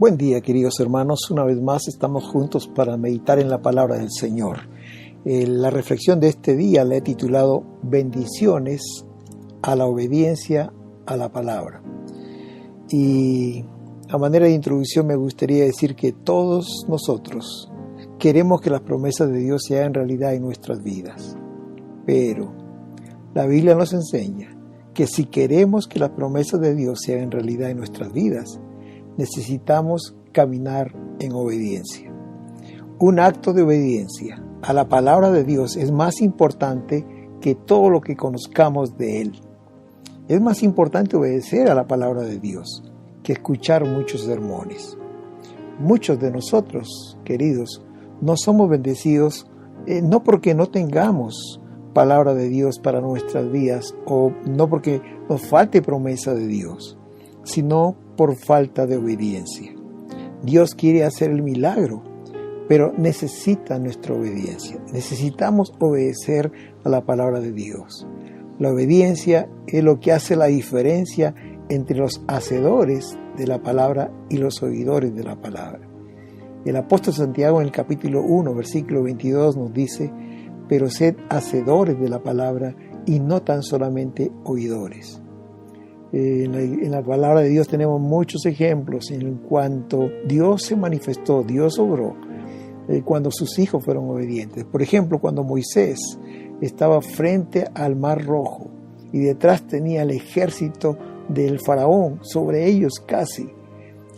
Buen día, queridos hermanos. Una vez más estamos juntos para meditar en la palabra del Señor. La reflexión de este día la he titulado Bendiciones a la obediencia a la palabra. Y a manera de introducción me gustaría decir que todos nosotros queremos que las promesas de Dios se hagan realidad en nuestras vidas. Pero la Biblia nos enseña que si queremos que las promesas de Dios se hagan realidad en nuestras vidas, necesitamos caminar en obediencia. Un acto de obediencia a la palabra de Dios es más importante que todo lo que conozcamos de Él. Es más importante obedecer a la palabra de Dios que escuchar muchos sermones. Muchos de nosotros, queridos, no somos bendecidos no porque no tengamos palabra de Dios para nuestras vidas o no porque nos falte promesa de Dios, sino por falta de obediencia. Dios quiere hacer el milagro, pero necesita nuestra obediencia. Necesitamos obedecer a la palabra de Dios. La obediencia es lo que hace la diferencia entre los hacedores de la palabra y los oidores de la palabra. El apóstol Santiago en el capítulo 1, versículo 22 nos dice: pero sed hacedores de la palabra y no tan solamente oidores. En la palabra de Dios tenemos muchos ejemplos en cuanto Dios se manifestó, Dios obró, cuando sus hijos fueron obedientes. Por ejemplo, cuando Moisés estaba frente al Mar Rojo y detrás tenía el ejército del faraón, sobre ellos casi,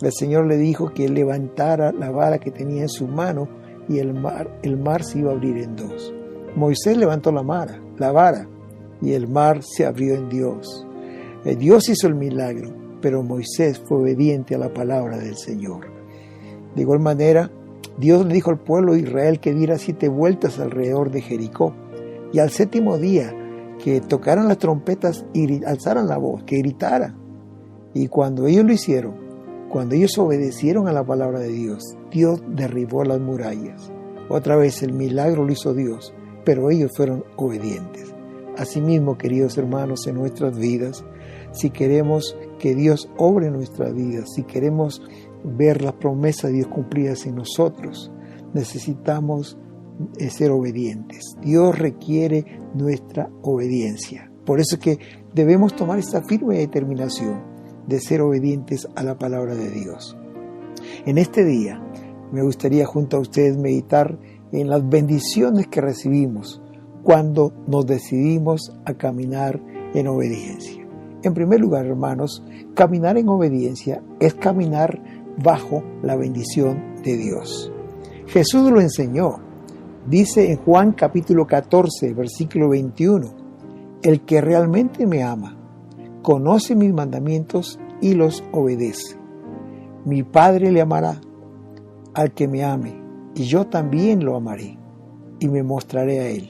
el Señor le dijo que levantara la vara que tenía en su mano y el mar se iba a abrir en dos. Moisés levantó la vara y el mar se abrió en Dios. Dios hizo el milagro, pero Moisés fue obediente a la palabra del Señor. De igual manera, Dios le dijo al pueblo de Israel que diera 7 vueltas alrededor de Jericó, y al 7º día que tocaran las trompetas y alzaran la voz, que gritaran. Y cuando ellos lo hicieron, cuando ellos obedecieron a la palabra de Dios, Dios derribó las murallas. Otra vez el milagro lo hizo Dios, pero ellos fueron obedientes. Asimismo, queridos hermanos, en nuestras vidas, si queremos que Dios obre en nuestras vidas, si queremos ver las promesas de Dios cumplidas en nosotros, necesitamos ser obedientes. Dios requiere nuestra obediencia. Por eso es que debemos tomar esta firme determinación de ser obedientes a la palabra de Dios. En este día me gustaría junto a ustedes meditar en las bendiciones que recibimos cuando nos decidimos a caminar en obediencia. En primer lugar, hermanos, caminar en obediencia es caminar bajo la bendición de Dios. Jesús lo enseñó. Dice en Juan capítulo 14, versículo 21, el que realmente me ama, conoce mis mandamientos y los obedece. Mi Padre le amará al que me ame, y yo también lo amaré, y me mostraré a él.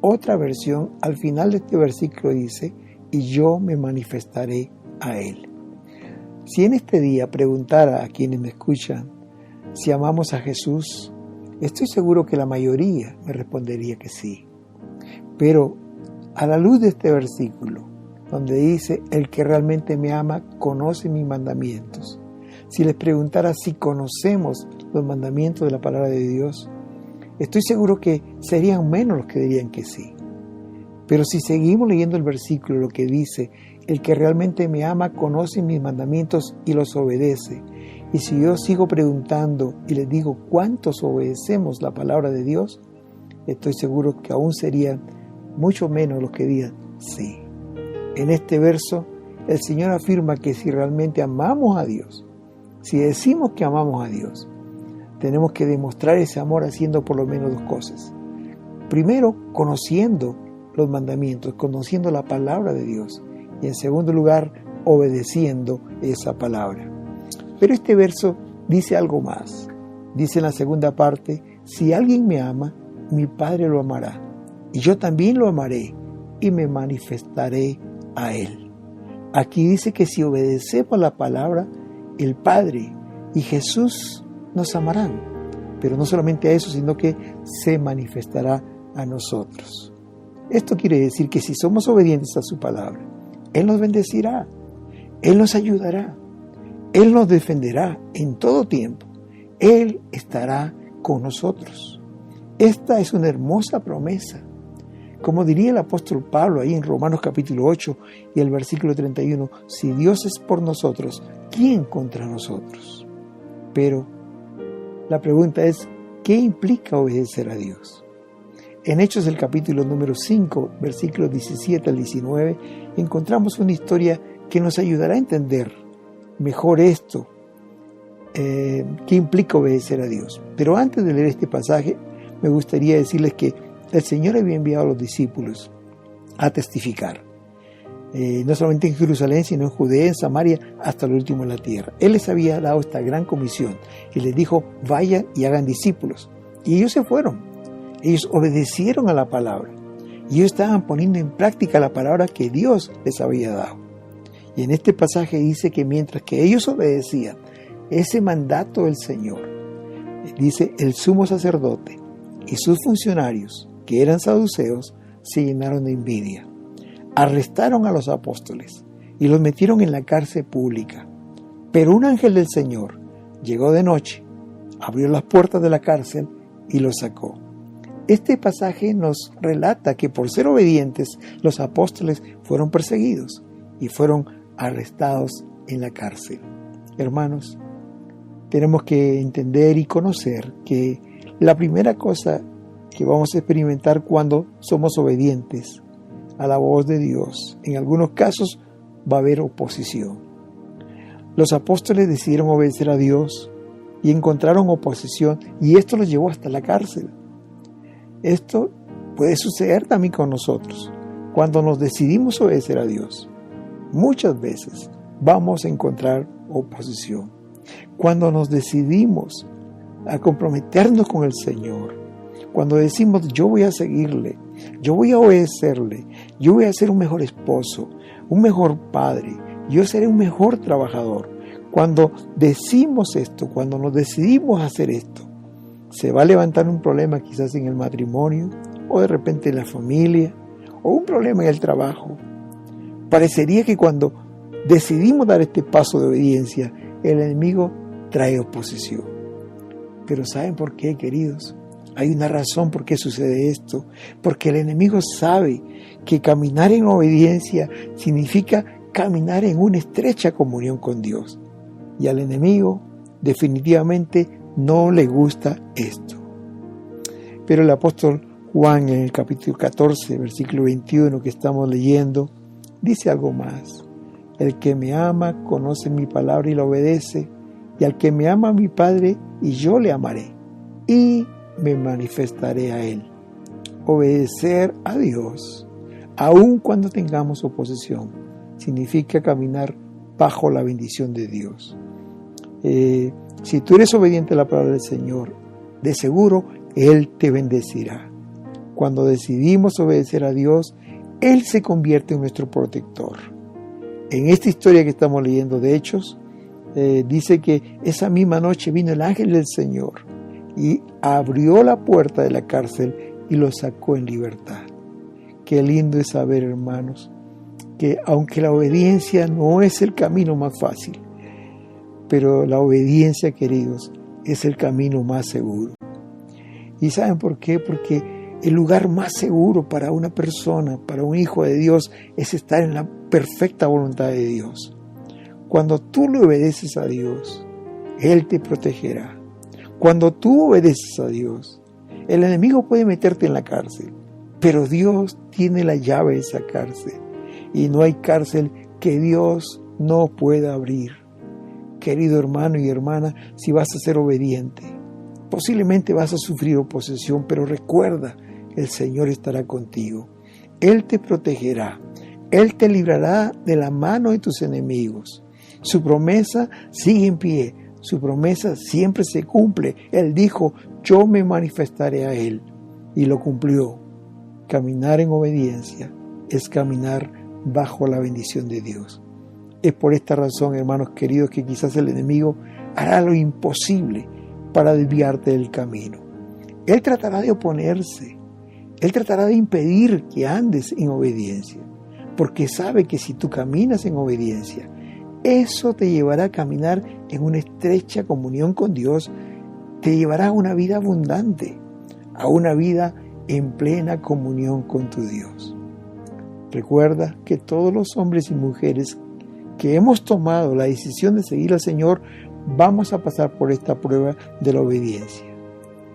Otra versión al final de este versículo dice: y yo me manifestaré a él. Si en este día preguntara a quienes me escuchan si amamos a Jesús, estoy seguro que la mayoría me respondería que sí. Pero a la luz de este versículo, donde dice, el que realmente me ama conoce mis mandamientos, si les preguntara si conocemos los mandamientos de la palabra de Dios, estoy seguro que serían menos los que dirían que sí. Pero si seguimos leyendo el versículo, lo que dice, el que realmente me ama conoce mis mandamientos y los obedece. Y si yo sigo preguntando y les digo cuántos obedecemos la palabra de Dios, estoy seguro que aún serían mucho menos los que digan sí. En este verso, el Señor afirma que si realmente amamos a Dios, si decimos que amamos a Dios, tenemos que demostrar ese amor haciendo por lo menos 2 cosas. Primero, conociendo los mandamientos, conociendo la palabra de Dios, y en segundo lugar, obedeciendo esa palabra. Pero este verso dice algo más. Dice en la segunda parte: si alguien me ama, mi Padre lo amará, y yo también lo amaré, y me manifestaré a él. Aquí dice que si obedecemos la palabra, el Padre y Jesús nos amarán, pero no solamente a eso, sino que se manifestará a nosotros. Esto quiere decir que si somos obedientes a su palabra, Él nos bendecirá, Él nos ayudará, Él nos defenderá en todo tiempo. Él estará con nosotros. Esta es una hermosa promesa. Como diría el apóstol Pablo ahí en Romanos capítulo 8 y el versículo 31, si Dios es por nosotros, ¿quién contra nosotros? Pero la pregunta es, ¿qué implica obedecer a Dios? En Hechos del capítulo número 5, versículos 17 al 19, encontramos una historia que nos ayudará a entender mejor esto, qué implica obedecer a Dios. Pero antes de leer este pasaje, me gustaría decirles que el Señor había enviado a los discípulos a testificar, no solamente en Jerusalén, sino en Judea, en Samaria, hasta lo último de la tierra. Él les había dado esta gran comisión y les dijo, vayan y hagan discípulos. Y ellos se fueron, ellos obedecieron a la palabra y ellos estaban poniendo en práctica la palabra que Dios les había dado. Y en este pasaje dice que mientras que ellos obedecían ese mandato del Señor, dice, el sumo sacerdote y sus funcionarios, que eran saduceos, se llenaron de envidia. Arrestaron a los apóstoles y los metieron en la cárcel pública. Pero un ángel del Señor llegó de noche, abrió las puertas de la cárcel y los sacó. Este pasaje nos relata que por ser obedientes, los apóstoles fueron perseguidos y fueron arrestados en la cárcel. Hermanos, tenemos que entender y conocer que la primera cosa que vamos a experimentar cuando somos obedientes a la voz de Dios, en algunos casos va a haber oposición. Los apóstoles decidieron obedecer a Dios y encontraron oposición, y esto los llevó hasta la cárcel. Esto puede suceder también con nosotros. Cuando nos decidimos obedecer a Dios, muchas veces vamos a encontrar oposición. Cuando nos decidimos a comprometernos con el Señor, cuando decimos yo voy a seguirle, yo voy a obedecerle, yo voy a ser un mejor esposo, un mejor padre, yo seré un mejor trabajador. Cuando decimos esto, cuando nos decidimos a hacer esto, se va a levantar un problema quizás en el matrimonio, o de repente en la familia, o un problema en el trabajo. Parecería que cuando decidimos dar este paso de obediencia, el enemigo trae oposición. Pero ¿saben por qué, queridos? Hay una razón por qué sucede esto. Porque el enemigo sabe que caminar en obediencia significa caminar en una estrecha comunión con Dios. Y al enemigo definitivamente no le gusta esto. Pero el apóstol Juan en el capítulo 14, versículo 21 que estamos leyendo, dice algo más. El que me ama conoce mi palabra y la obedece, y al que me ama mi Padre y yo le amaré, y me manifestaré a él. Obedecer a Dios, aun cuando tengamos oposición, significa caminar bajo la bendición de Dios. Si tú eres obediente a la palabra del Señor, de seguro Él te bendecirá. Cuando decidimos obedecer a Dios, Él se convierte en nuestro protector. En esta historia que estamos leyendo de Hechos, dice que esa misma noche vino el ángel del Señor y abrió la puerta de la cárcel y lo sacó en libertad. Qué lindo es saber, hermanos, que aunque la obediencia no es el camino más fácil, pero la obediencia, queridos, es el camino más seguro. ¿Y saben por qué? Porque el lugar más seguro para una persona, para un hijo de Dios, es estar en la perfecta voluntad de Dios. Cuando tú le obedeces a Dios, Él te protegerá. Cuando tú obedeces a Dios, el enemigo puede meterte en la cárcel, pero Dios tiene la llave de esa cárcel y no hay cárcel que Dios no pueda abrir. Querido hermano y hermana, si vas a ser obediente, posiblemente vas a sufrir oposición, pero recuerda, el Señor estará contigo. Él te protegerá, Él te librará de la mano de tus enemigos. Su promesa sigue en pie, su promesa siempre se cumple. Él dijo, yo me manifestaré a Él, y lo cumplió. Caminar en obediencia es caminar bajo la bendición de Dios. Es por esta razón, hermanos queridos, que quizás el enemigo hará lo imposible para desviarte del camino. Él tratará de oponerse, Él tratará de impedir que andes en obediencia, porque sabe que si tú caminas en obediencia, Eso te llevará a caminar en una estrecha comunión con Dios, te llevará a una vida abundante, a una vida en plena comunión con tu Dios. Recuerda que todos los hombres y mujeres que hemos tomado la decisión de seguir al Señor, vamos a pasar por esta prueba de la obediencia.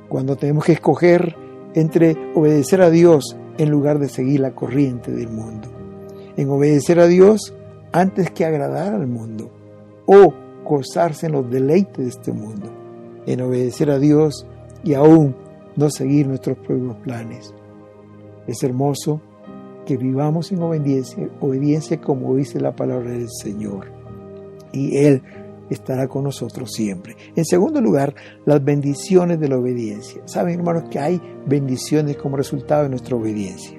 Cuando tenemos que escoger entre obedecer a Dios en lugar de seguir la corriente del mundo, en obedecer a Dios antes que agradar al mundo o gozarse en los deleites de este mundo, en obedecer a Dios y aún no seguir nuestros propios planes. Es hermoso que vivamos en obediencia como dice la palabra del Señor, y Él estará con nosotros siempre. En segundo lugar, las bendiciones de la obediencia. Saben, hermanos, que hay bendiciones como resultado de nuestra obediencia.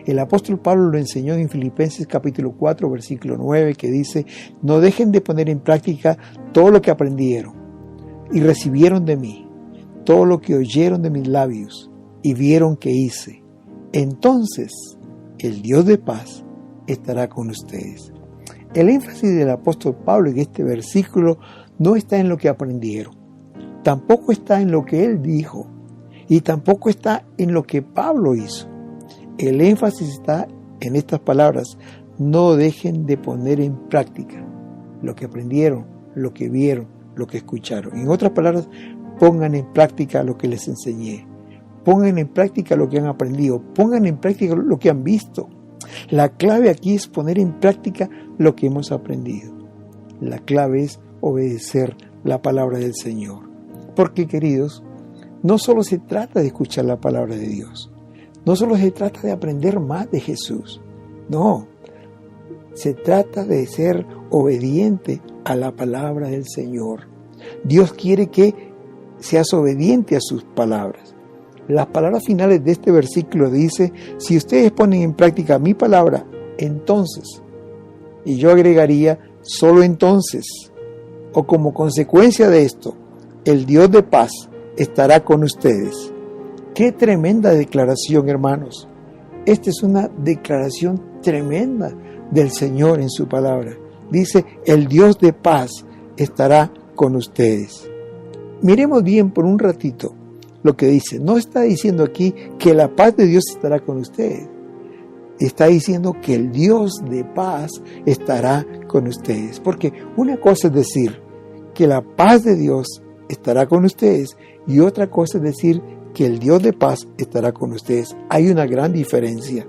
El apóstol Pablo lo enseñó en Filipenses capítulo 4, versículo 9, que dice: no dejen de poner en práctica todo lo que aprendieron y recibieron de mí, todo lo que oyeron de mis labios y vieron que hice. Entonces el Dios de paz estará con ustedes. El énfasis del apóstol Pablo en este versículo no está en lo que aprendieron, tampoco está en lo que él dijo y tampoco está en lo que Pablo hizo. El énfasis está en estas palabras: no dejen de poner en práctica lo que aprendieron, lo que vieron, lo que escucharon. En otras palabras, pongan en práctica lo que les enseñé. Pongan en práctica lo que han aprendido. Pongan en práctica lo que han visto. La clave aquí es poner en práctica lo que hemos aprendido. La clave es obedecer la palabra del Señor. Porque, queridos, no solo se trata de escuchar la palabra de Dios. No solo se trata de aprender más de Jesús. No, se trata de ser obediente a la palabra del Señor. Dios quiere que seas obediente a sus palabras. Las palabras finales de este versículo dice: si ustedes ponen en práctica mi palabra, entonces, y yo agregaría, solo entonces, o como consecuencia de esto, el Dios de paz estará con ustedes. ¡Qué tremenda declaración, hermanos! Esta es una declaración tremenda del Señor en su palabra. Dice: el Dios de paz estará con ustedes. Miremos bien por un ratito lo que dice. No está diciendo aquí que la paz de Dios estará con ustedes. Está diciendo que el Dios de paz estará con ustedes. Porque una cosa es decir que la paz de Dios estará con ustedes y otra cosa es decir que el Dios de paz estará con ustedes. Hay una gran diferencia.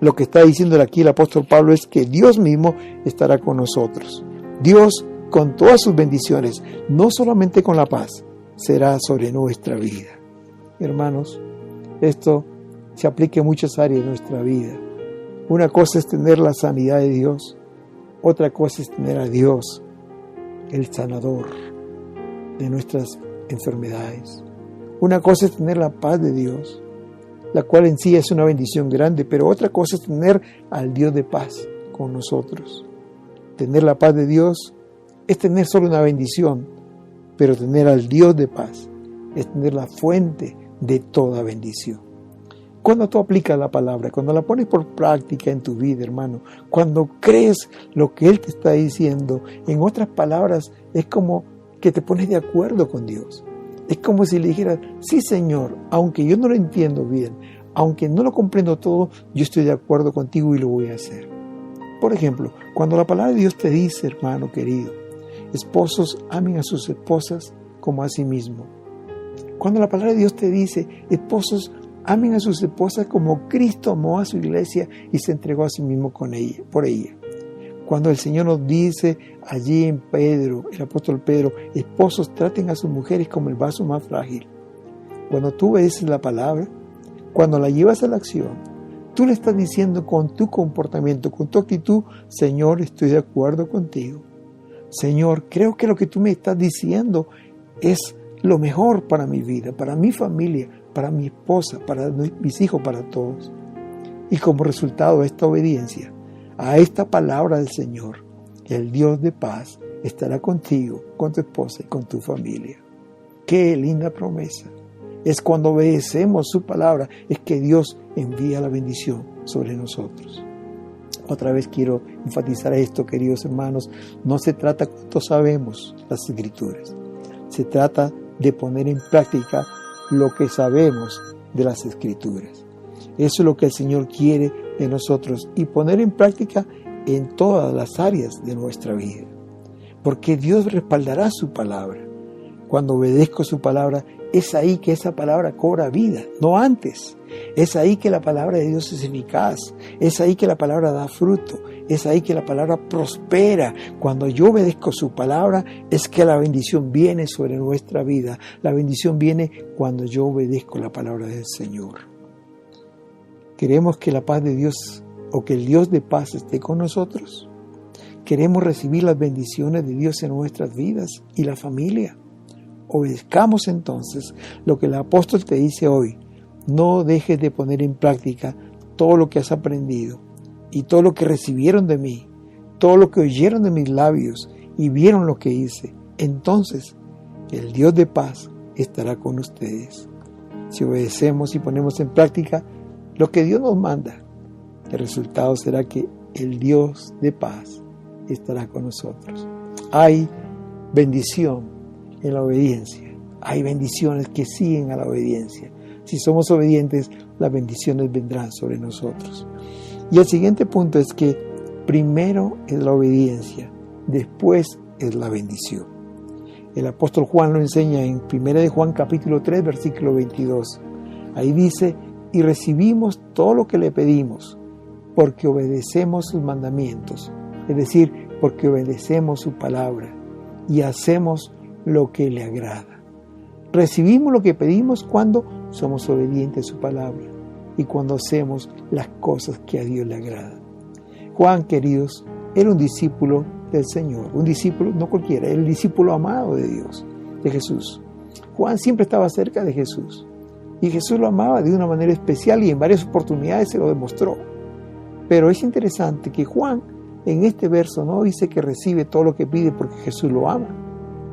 Lo que está diciendo aquí el apóstol Pablo es que Dios mismo estará con nosotros. Dios, con todas sus bendiciones, no solamente con la paz, será sobre nuestra vida. Hermanos, esto se aplica en muchas áreas de nuestra vida. Una cosa es tener la sanidad de Dios, otra cosa es tener a Dios, el sanador de nuestras enfermedades. Una cosa es tener la paz de Dios, la cual en sí es una bendición grande, pero otra cosa es tener al Dios de paz con nosotros. Tener la paz de Dios es tener solo una bendición, pero tener al Dios de paz es tener la fuente de toda bendición. Cuando tú aplicas la palabra, cuando la pones por práctica en tu vida, hermano, cuando crees lo que Él te está diciendo, en otras palabras, es como que te pones de acuerdo con Dios. Es como si le dijeras: sí, Señor, aunque yo no lo entiendo bien, aunque no lo comprendo todo, yo estoy de acuerdo contigo y lo voy a hacer. Por ejemplo, cuando la palabra de Dios te dice, hermano querido, esposos amen a sus esposas como a sí mismos. Cuando la palabra de Dios te dice, esposos amen a sus esposas como Cristo amó a su iglesia y se entregó a sí mismo por ella. Cuando el Señor nos dice allí en Pedro, el apóstol Pedro, esposos traten a sus mujeres como el vaso más frágil. Cuando tú obedeces la palabra, cuando la llevas a la acción, tú le estás diciendo con tu comportamiento, con tu actitud: Señor, estoy de acuerdo contigo. Señor, creo que lo que tú me estás diciendo es lo mejor para mi vida, para mi familia, para mi esposa, para mis hijos, para todos. Y como resultado de esta obediencia a esta palabra del Señor, el Dios de paz estará contigo, con tu esposa y con tu familia. ¡Qué linda promesa! Es cuando obedecemos su palabra, es que Dios envía la bendición sobre nosotros. Otra vez quiero enfatizar esto, queridos hermanos. No se trata de cuánto sabemos las Escrituras. Se trata de poner en práctica lo que sabemos de las Escrituras. Eso es lo que el Señor quiere de nosotros y poner en práctica en todas las áreas de nuestra vida. Porque Dios respaldará su palabra. Cuando obedezco su palabra, es ahí que esa palabra cobra vida, no antes. Es ahí que la palabra de Dios es eficaz. Es ahí que la palabra da fruto. Es ahí que la palabra prospera. Cuando yo obedezco su palabra, es que la bendición viene sobre nuestra vida. La bendición viene cuando yo obedezco la palabra del Señor. Queremos que la paz de Dios o que el Dios de paz esté con nosotros. Queremos recibir las bendiciones de Dios en nuestras vidas y la familia. Obedezcamos entonces lo que el apóstol te dice hoy. No dejes de poner en práctica todo lo que has aprendido y todo lo que recibieron de mí, todo lo que oyeron de mis labios y vieron lo que hice. Entonces el Dios de paz estará con ustedes. Si obedecemos y ponemos en práctica lo que Dios nos manda, el resultado será que el Dios de paz estará con nosotros. Hay bendición en la obediencia. Hay bendiciones que siguen a la obediencia. Si somos obedientes, las bendiciones vendrán sobre nosotros. Y el siguiente punto es que primero es la obediencia, después es la bendición. El apóstol Juan lo enseña en 1 de Juan capítulo 3, versículo 22. Ahí dice, y recibimos todo lo que le pedimos, porque obedecemos sus mandamientos, es decir, porque obedecemos su palabra y hacemos lo que le agrada. Recibimos lo que pedimos cuando somos obedientes a su palabra y cuando hacemos las cosas que a Dios le agradan. Juan, queridos, era un discípulo del Señor, un discípulo, no cualquiera, era el discípulo amado de Dios, de Jesús. Juan siempre estaba cerca de Jesús y Jesús lo amaba de una manera especial y en varias oportunidades se lo demostró. Pero es interesante que Juan en este verso no dice que recibe todo lo que pide porque Jesús lo ama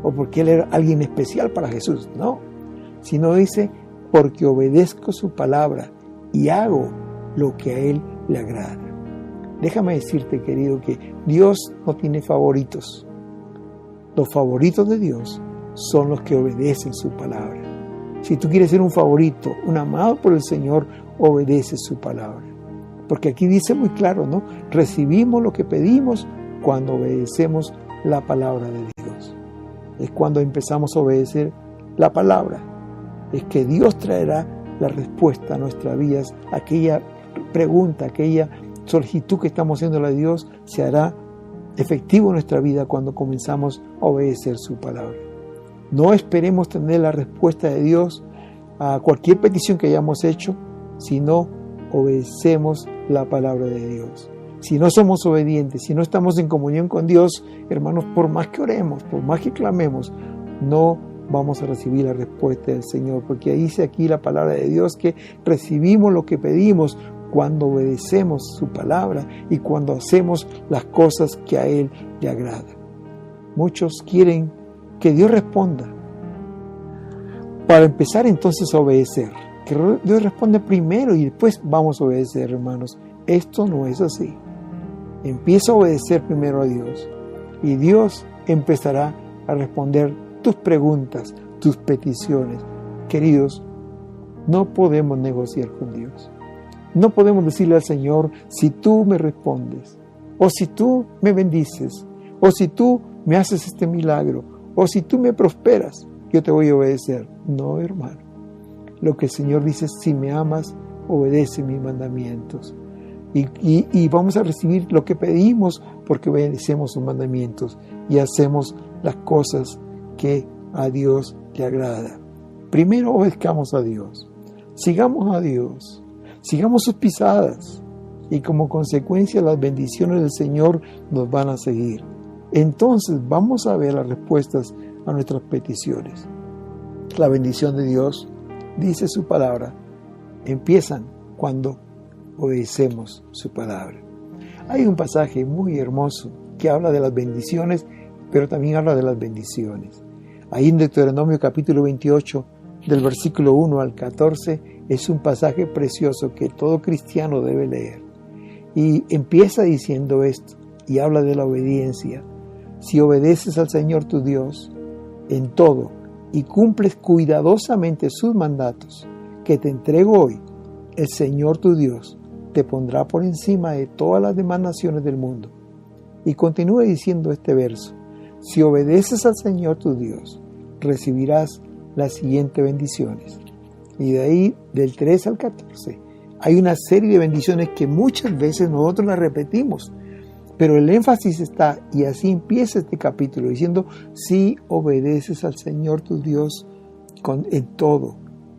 o porque él era alguien especial para Jesús, no, sino dice porque obedezco su palabra y hago lo que a él le agrada. Déjame decirte, querido, que Dios no tiene favoritos. Los favoritos de Dios son los que obedecen su palabra. Si tú quieres ser un favorito, un amado por el Señor, obedece su palabra. Porque aquí dice muy claro, ¿no? Recibimos lo que pedimos cuando obedecemos la palabra de Dios. Es cuando empezamos a obedecer la palabra. Es que Dios traerá la respuesta a nuestras vidas. Aquella pregunta, aquella solicitud que estamos haciendo a Dios se hará efectivo en nuestra vida cuando comenzamos a obedecer su palabra. No esperemos tener la respuesta de Dios a cualquier petición que hayamos hecho, sino obedecemos la palabra de Dios. Si no somos obedientes, si no estamos en comunión con Dios, hermanos, por más que oremos, por más que clamemos, no vamos a recibir la respuesta del Señor, porque dice aquí la palabra de Dios que recibimos lo que pedimos cuando obedecemos su palabra y cuando hacemos las cosas que a Él le agrada. Muchos quieren que Dios responda para empezar entonces a obedecer. Que Dios responde primero y después vamos a obedecer, hermanos. Esto no es así. Empieza a obedecer primero a Dios y Dios empezará a responder tus preguntas, tus peticiones. Queridos, no podemos negociar con Dios. No podemos decirle al Señor, si tú me respondes, o si tú me bendices, o si tú me haces este milagro, o si tú me prosperas, yo te voy a obedecer. No, hermano. Lo que el Señor dice, si me amas, obedece mis mandamientos. Y vamos a recibir lo que pedimos porque obedecemos sus mandamientos y hacemos las cosas que a Dios le agrada. Primero obedezcamos a Dios, sigamos a Dios, sigamos sus pisadas y como consecuencia las bendiciones del Señor nos van a seguir. Entonces vamos a ver las respuestas a nuestras peticiones. La bendición de Dios, dice su palabra, empiezan cuando obedecemos su palabra. Hay un pasaje muy hermoso que habla de las bendiciones, pero también habla de las bendiciones. Ahí en Deuteronomio capítulo 28, del versículo 1 al 14, es un pasaje precioso que todo cristiano debe leer. Y empieza diciendo esto y habla de la obediencia. Si obedeces al Señor tu Dios en todo y cumples cuidadosamente sus mandatos que te entrego hoy, el Señor tu Dios te pondrá por encima de todas las demás naciones del mundo. Y continúa diciendo este verso: si obedeces al Señor tu Dios, recibirás las siguientes bendiciones. Y de ahí, del 3 al 14, hay una serie de bendiciones que muchas veces nosotros las repetimos, pero el énfasis está, y así empieza este capítulo, diciendo: si obedeces al Señor tu Dios en todo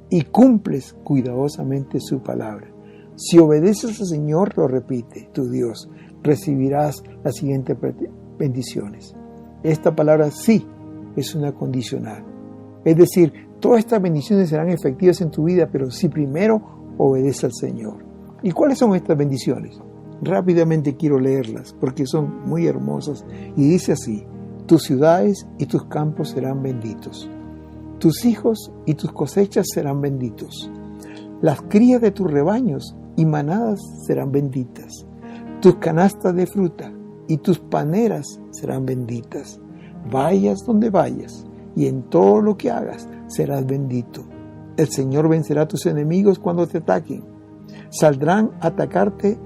y cumples cuidadosamente su palabra. Si obedeces al Señor, lo repite, tu Dios, recibirás las siguientes bendiciones. Esta palabra sí es una condicional. Es decir, todas estas bendiciones serán efectivas en tu vida, pero si primero obedeces al Señor. ¿Y cuáles son estas bendiciones? Rápidamente quiero leerlas porque son muy hermosas. Y dice así: tus ciudades y tus campos serán benditos. Tus hijos y tus cosechas serán benditos. Las crías de tus rebaños y manadas serán benditas. Tus canastas de fruta y tus paneras serán benditas. Vayas donde vayas y en todo lo que hagas serás bendito. El Señor vencerá a tus enemigos cuando te ataquen. Saldrán a atacarte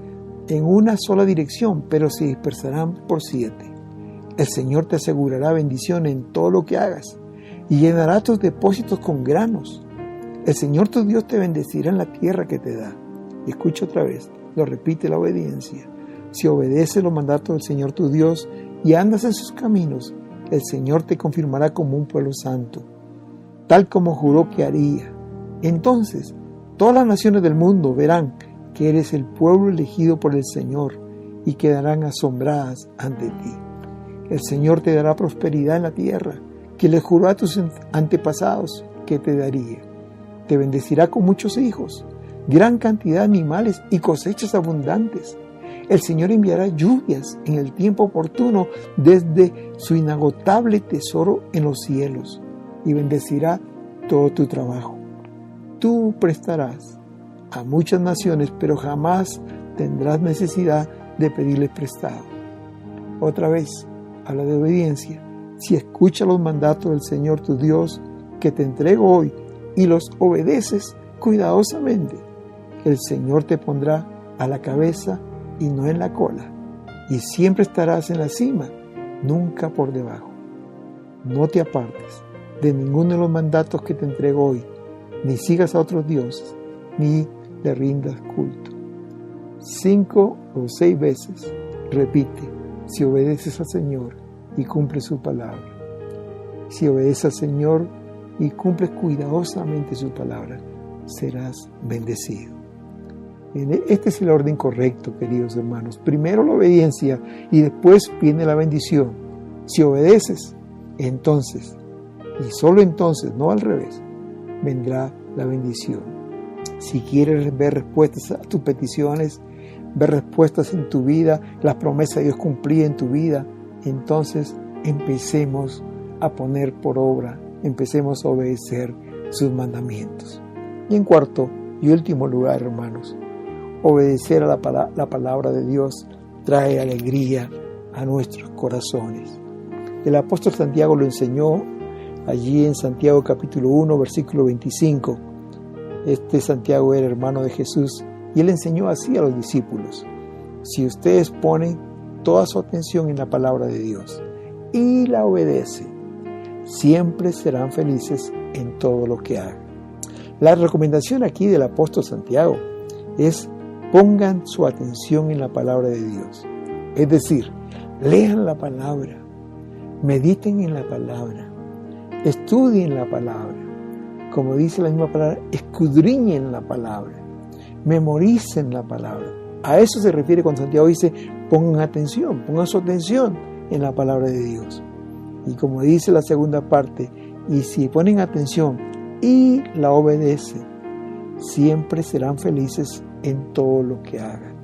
en una sola dirección, pero se dispersarán por 7. El Señor te asegurará bendición en todo lo que hagas y llenará tus depósitos con granos. El Señor tu Dios te bendecirá en la tierra que te da. Y escucha otra vez, lo repite la obediencia. Si obedeces los mandatos del Señor tu Dios y andas en sus caminos, el Señor te confirmará como un pueblo santo, tal como juró que haría. Entonces, todas las naciones del mundo verán que eres el pueblo elegido por el Señor y quedarán asombradas ante ti. El Señor te dará prosperidad en la tierra que le juró a tus antepasados que te daría. Te bendecirá con muchos hijos, gran cantidad de animales y cosechas abundantes. El Señor enviará lluvias en el tiempo oportuno desde su inagotable tesoro en los cielos y bendecirá todo tu trabajo. Tú prestarás a muchas naciones, pero jamás tendrás necesidad de pedirles prestado. Otra vez, habla de obediencia. Si escuchas los mandatos del Señor tu Dios que te entrego hoy y los obedeces cuidadosamente, el Señor te pondrá a la cabeza y no en la cola, y siempre estarás en la cima, nunca por debajo. No te apartes de ninguno de los mandatos que te entrego hoy, ni sigas a otros dioses, ni le rindas culto. 5 o 6 veces repite: si obedeces al Señor y cumples su palabra. Si obedeces al Señor y cumples cuidadosamente su palabra, serás bendecido. Este es el orden correcto, queridos hermanos. Primero la obediencia y después viene la bendición. Si obedeces, entonces, y solo entonces, no al revés, vendrá la bendición. Si quieres ver respuestas a tus peticiones, ver respuestas en tu vida, las promesas de Dios cumplidas en tu vida, entonces empecemos a poner por obra, empecemos a obedecer sus mandamientos. Y en cuarto y último lugar, hermanos, obedecer a la palabra de Dios trae alegría a nuestros corazones. El apóstol Santiago lo enseñó allí en Santiago capítulo 1, versículo 25. Santiago era hermano de Jesús y él enseñó así a los discípulos: si ustedes ponen toda su atención en la palabra de Dios y la obedecen, siempre serán felices en todo lo que hagan. La recomendación aquí del apóstol Santiago es: pongan su atención en la palabra de Dios. Es decir, lean la palabra, mediten en la palabra, estudien la palabra. Como dice la misma palabra, escudriñen la palabra, memoricen la palabra. A eso se refiere cuando Santiago dice: pongan atención, pongan su atención en la palabra de Dios. Y como dice la segunda parte, y si ponen atención y la obedecen, siempre serán felices en todo lo que hagan.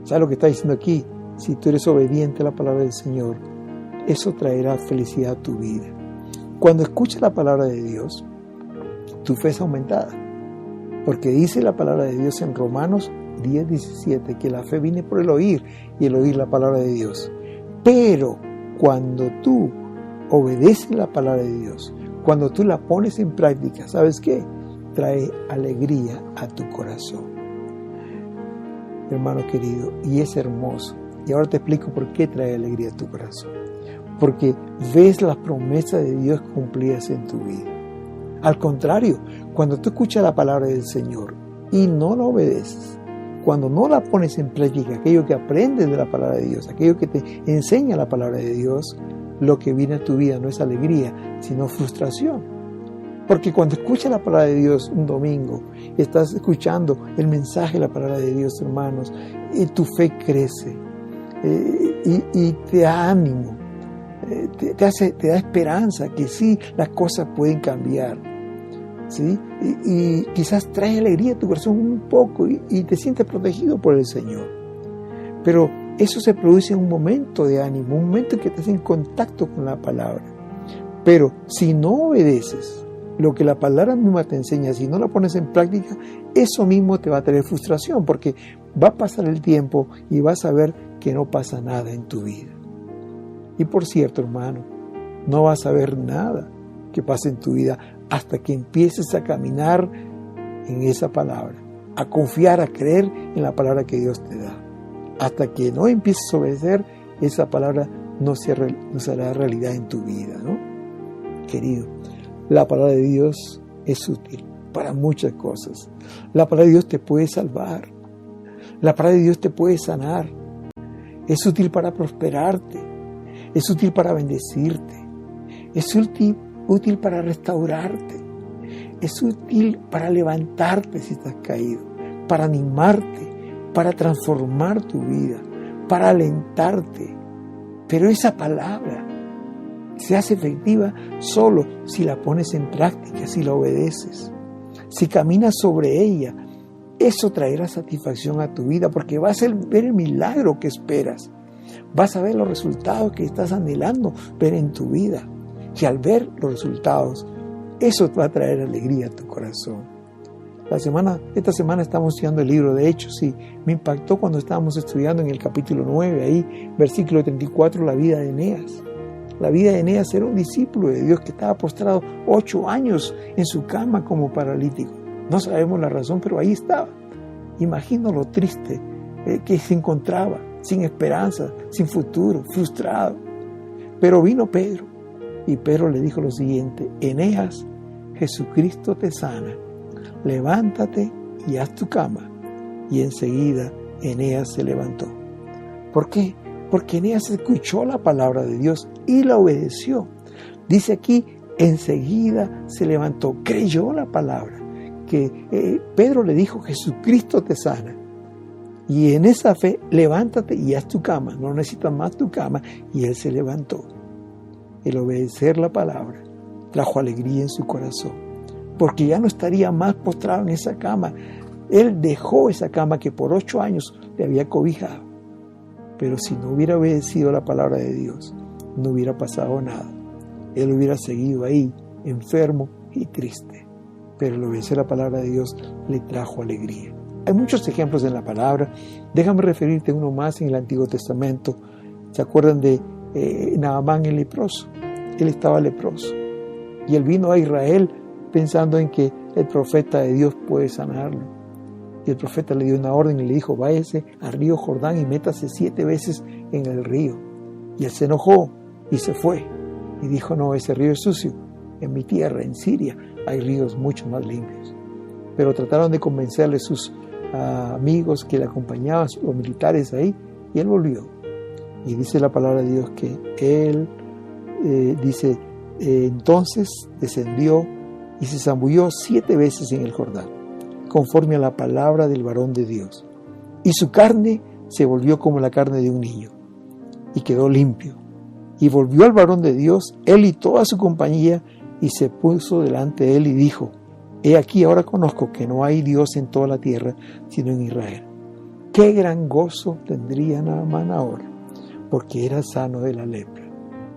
¿Sabes lo que está diciendo aquí? Si tú eres obediente a la palabra del Señor, eso traerá felicidad a tu vida. Cuando escuchas la palabra de Dios, tu fe es aumentada, porque dice la palabra de Dios en Romanos 10:17, que la fe viene por el oír y el oír la palabra de Dios. Pero cuando tú obedeces la palabra de Dios, cuando tú la pones en práctica, ¿sabes qué? Trae alegría a tu corazón. Hermano querido, y es hermoso. Y ahora te explico por qué trae alegría a tu corazón. Porque ves las promesas de Dios cumplidas en tu vida. Al contrario, cuando tú escuchas la palabra del Señor y no la obedeces, cuando no la pones en práctica, aquello que aprendes de la palabra de Dios, aquello que te enseña la palabra de Dios, lo que viene a tu vida no es alegría, sino frustración. Porque cuando escuchas la palabra de Dios un domingo, estás escuchando el mensaje de la palabra de Dios, hermanos, y tu fe crece y te da ánimo, te da esperanza que sí, las cosas pueden cambiar, ¿sí? Y quizás trae alegría a tu corazón un poco y te sientes protegido por el Señor. Pero eso se produce en un momento de ánimo, un momento en que estás en contacto con la palabra. Pero si no obedeces lo que la palabra misma te enseña, si no la pones en práctica, eso mismo te va a traer frustración, porque va a pasar el tiempo y vas a ver que no pasa nada en tu vida. Y por cierto, hermano, no vas a ver nada que pase en tu vida hasta que empieces a caminar en esa palabra, a confiar, a creer en la palabra que Dios te da. Hasta que no empieces a obedecer, esa palabra no será realidad en tu vida, ¿no? Querido, la palabra de Dios es útil para muchas cosas. La palabra de Dios te puede salvar. La palabra de Dios te puede sanar. Es útil para prosperarte. Es útil para bendecirte. Es útil para restaurarte. Es útil para levantarte si estás caído, para animarte, para transformar tu vida, para alentarte. Pero esa palabra se hace efectiva solo si la pones en práctica, si la obedeces, si caminas sobre ella. Eso traerá satisfacción a tu vida porque vas a ver el milagro que esperas. Vas a ver los resultados que estás anhelando ver en tu vida. Y al ver los resultados, eso va a traer alegría a tu corazón. Esta semana estamos estudiando el libro de Hechos y me impactó cuando estábamos estudiando en el capítulo 9, ahí, versículo 34, la vida de Eneas. La vida de Eneas era un discípulo de Dios que estaba postrado 8 años en su cama como paralítico. No sabemos la razón, pero ahí estaba. Imagino lo triste que se encontraba, sin esperanza, sin futuro, frustrado. Pero vino Pedro y Pedro le dijo lo siguiente: Eneas, Jesucristo te sana. Levántate y haz tu cama. Y enseguida Eneas se levantó. ¿Por qué? Porque Eneas escuchó la palabra de Dios y la obedeció. Dice aquí, enseguida se levantó, creyó la palabra. Que Pedro le dijo, Jesucristo te sana. Y en esa fe, levántate y haz tu cama. No necesitas más tu cama. Y él se levantó. El obedecer la palabra trajo alegría en su corazón. Porque ya no estaría más postrado en esa cama. Él dejó esa cama que por 8 años le había cobijado. Pero si no hubiera obedecido la palabra de Dios, no hubiera pasado nada. Él hubiera seguido ahí, enfermo y triste. Pero el obedecer la palabra de Dios le trajo alegría. Hay muchos ejemplos en la palabra. Déjame referirte a uno más en el Antiguo Testamento. ¿Se acuerdan de Naamán el leproso? Él estaba leproso. Y él vino a Israel pensando en que el profeta de Dios puede sanarlo. Y el profeta le dio una orden y le dijo, váyase al río Jordán y métase 7 veces en el río. Y él se enojó y se fue. Y dijo, no, ese río es sucio. En mi tierra, en Siria, hay ríos mucho más limpios. Pero trataron de convencerle a sus amigos que le acompañaban, los militares ahí, y él volvió. Y dice la palabra de Dios que él, entonces descendió y se zambulló 7 veces en el Jordán, conforme a la palabra del varón de Dios. Y su carne se volvió como la carne de un niño, y quedó limpio. Y volvió al varón de Dios, él y toda su compañía, y se puso delante de él y dijo, he aquí ahora conozco que no hay Dios en toda la tierra, sino en Israel. Qué gran gozo tendría Naamán ahora, porque era sano de la lepra.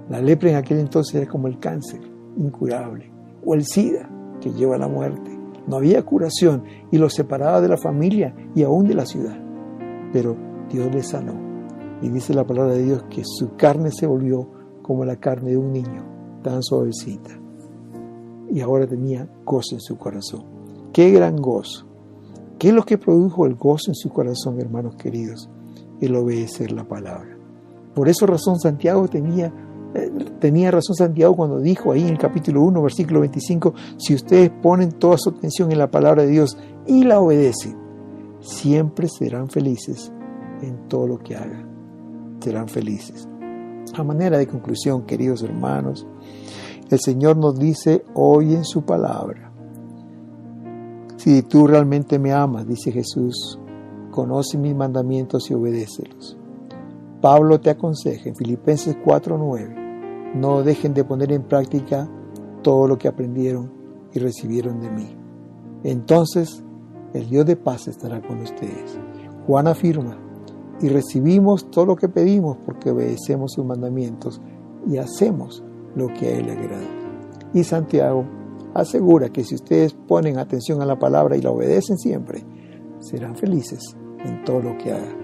La lepra en aquel entonces era como el cáncer, incurable, o el SIDA, que lleva a la muerte. No había curación y los separaba de la familia y aún de la ciudad. Pero Dios les sanó. Y dice la palabra de Dios que su carne se volvió como la carne de un niño, tan suavecita. Y ahora tenía gozo en su corazón. ¡Qué gran gozo! ¿Qué es lo que produjo el gozo en su corazón, hermanos queridos? El obedecer la palabra. Por eso tenía razón Santiago cuando dijo ahí en el capítulo 1, versículo 25, si ustedes ponen toda su atención en la palabra de Dios y la obedecen, siempre serán felices en todo lo que hagan. Serán felices. A manera de conclusión, queridos hermanos, el Señor nos dice hoy en su palabra, si tú realmente me amas, dice Jesús, conoce mis mandamientos y obedécelos. Pablo te aconseja en Filipenses 4:9, no dejen de poner en práctica todo lo que aprendieron y recibieron de mí. Entonces, el Dios de paz estará con ustedes. Juan afirma, y recibimos todo lo que pedimos porque obedecemos sus mandamientos y hacemos lo que a Él le agrada. Y Santiago asegura que si ustedes ponen atención a la palabra y la obedecen siempre, serán felices en todo lo que hagan.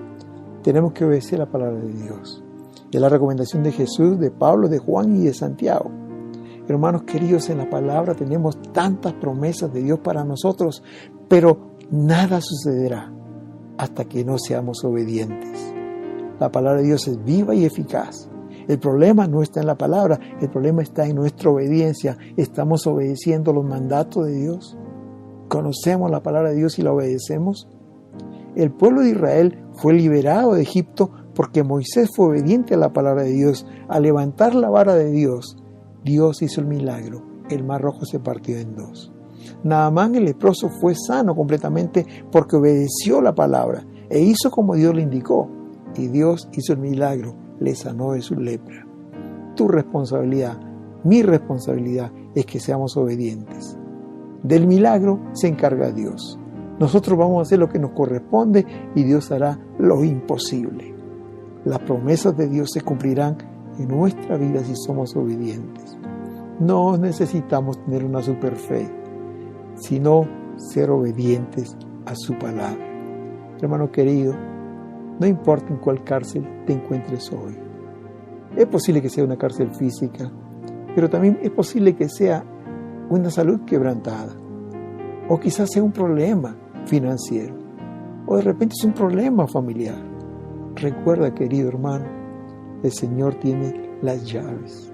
Tenemos que obedecer la palabra de Dios. Es la recomendación de Jesús, de Pablo, de Juan y de Santiago. Hermanos queridos, en la palabra tenemos tantas promesas de Dios para nosotros, pero nada sucederá hasta que no seamos obedientes. La palabra de Dios es viva y eficaz. El problema no está en la palabra, el problema está en nuestra obediencia. ¿Estamos obedeciendo los mandatos de Dios? ¿Conocemos la palabra de Dios y la obedecemos? El pueblo de Israel fue liberado de Egipto porque Moisés fue obediente a la palabra de Dios. Al levantar la vara de Dios, Dios hizo el milagro. El mar rojo se partió en dos. Naamán el leproso fue sano completamente porque obedeció la palabra e hizo como Dios le indicó. Y Dios hizo el milagro, le sanó de su lepra. Tu responsabilidad, mi responsabilidad es que seamos obedientes. Del milagro se encarga Dios. Nosotros vamos a hacer lo que nos corresponde y Dios hará lo imposible. Las promesas de Dios se cumplirán en nuestra vida si somos obedientes. No necesitamos tener una super fe, sino ser obedientes a su palabra. Hermano querido, no importa en cuál cárcel te encuentres hoy. Es posible que sea una cárcel física, pero también es posible que sea una salud quebrantada, o quizás sea un problema financiero, o de repente es un problema familiar. Recuerda, querido hermano, el Señor tiene las llaves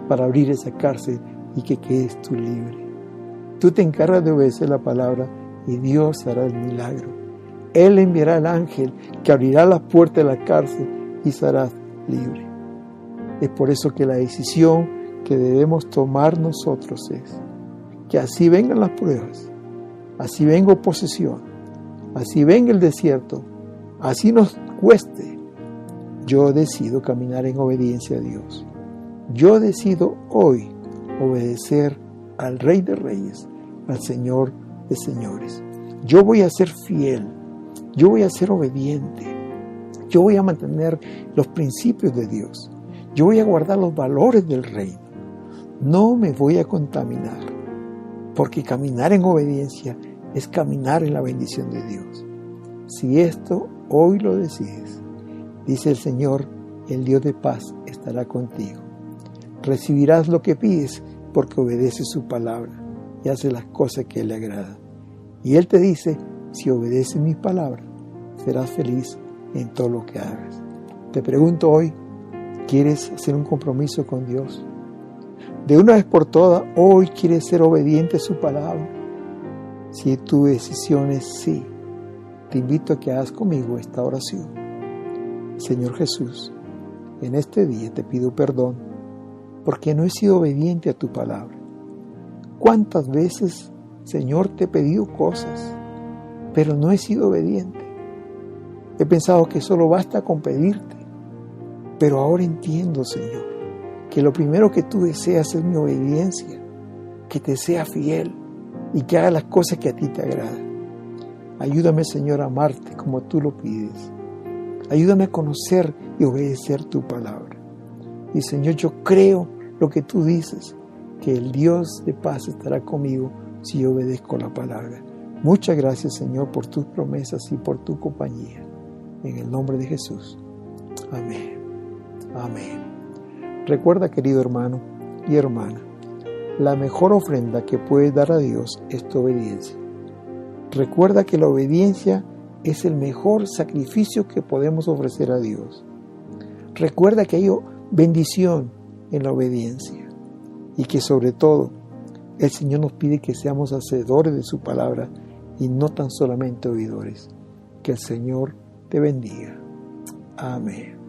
para abrir esa cárcel y que quedes tú libre. Tú te encargas de obedecer la palabra y Dios hará el milagro. Él enviará al ángel que abrirá las puertas de la cárcel y serás libre. Es por eso que la decisión que debemos tomar nosotros es que así vengan las pruebas, así venga oposición, así venga el desierto, así nos cueste, yo decido caminar en obediencia a Dios. Yo decido hoy obedecer al Rey de Reyes, al Señor de Señores. Yo voy a ser fiel, yo voy a ser obediente, yo voy a mantener los principios de Dios, yo voy a guardar los valores del reino. No me voy a contaminar, porque caminar en obediencia es caminar en la bendición de Dios. Si esto hoy lo decides, dice el Señor, el Dios de paz estará contigo. Recibirás lo que pides porque obedeces su palabra y haces las cosas que le agradan. Y Él te dice, si obedeces mis palabras, serás feliz en todo lo que hagas. Te pregunto hoy, ¿quieres hacer un compromiso con Dios? De una vez por todas, hoy quieres ser obediente a su palabra. Si tu decisión es sí, te invito a que hagas conmigo esta oración. Señor Jesús, en este día te pido perdón porque no he sido obediente a tu palabra. ¿Cuántas veces, Señor, te he pedido cosas, pero no he sido obediente? He pensado que solo basta con pedirte, pero ahora entiendo, Señor, que lo primero que tú deseas es mi obediencia, que te sea fiel y que haga las cosas que a ti te agradan. Ayúdame, Señor, a amarte como tú lo pides. Ayúdame a conocer y obedecer tu palabra. Y, Señor, yo creo lo que tú dices, que el Dios de paz estará conmigo si yo obedezco la palabra. Muchas gracias, Señor, por tus promesas y por tu compañía. En el nombre de Jesús. Amén. Amén. Recuerda, querido hermano y hermana, la mejor ofrenda que puedes dar a Dios es tu obediencia. Recuerda que la obediencia es el mejor sacrificio que podemos ofrecer a Dios. Recuerda que hay bendición en la obediencia y que sobre todo el Señor nos pide que seamos hacedores de su palabra y no tan solamente oidores. Que el Señor te bendiga. Amén.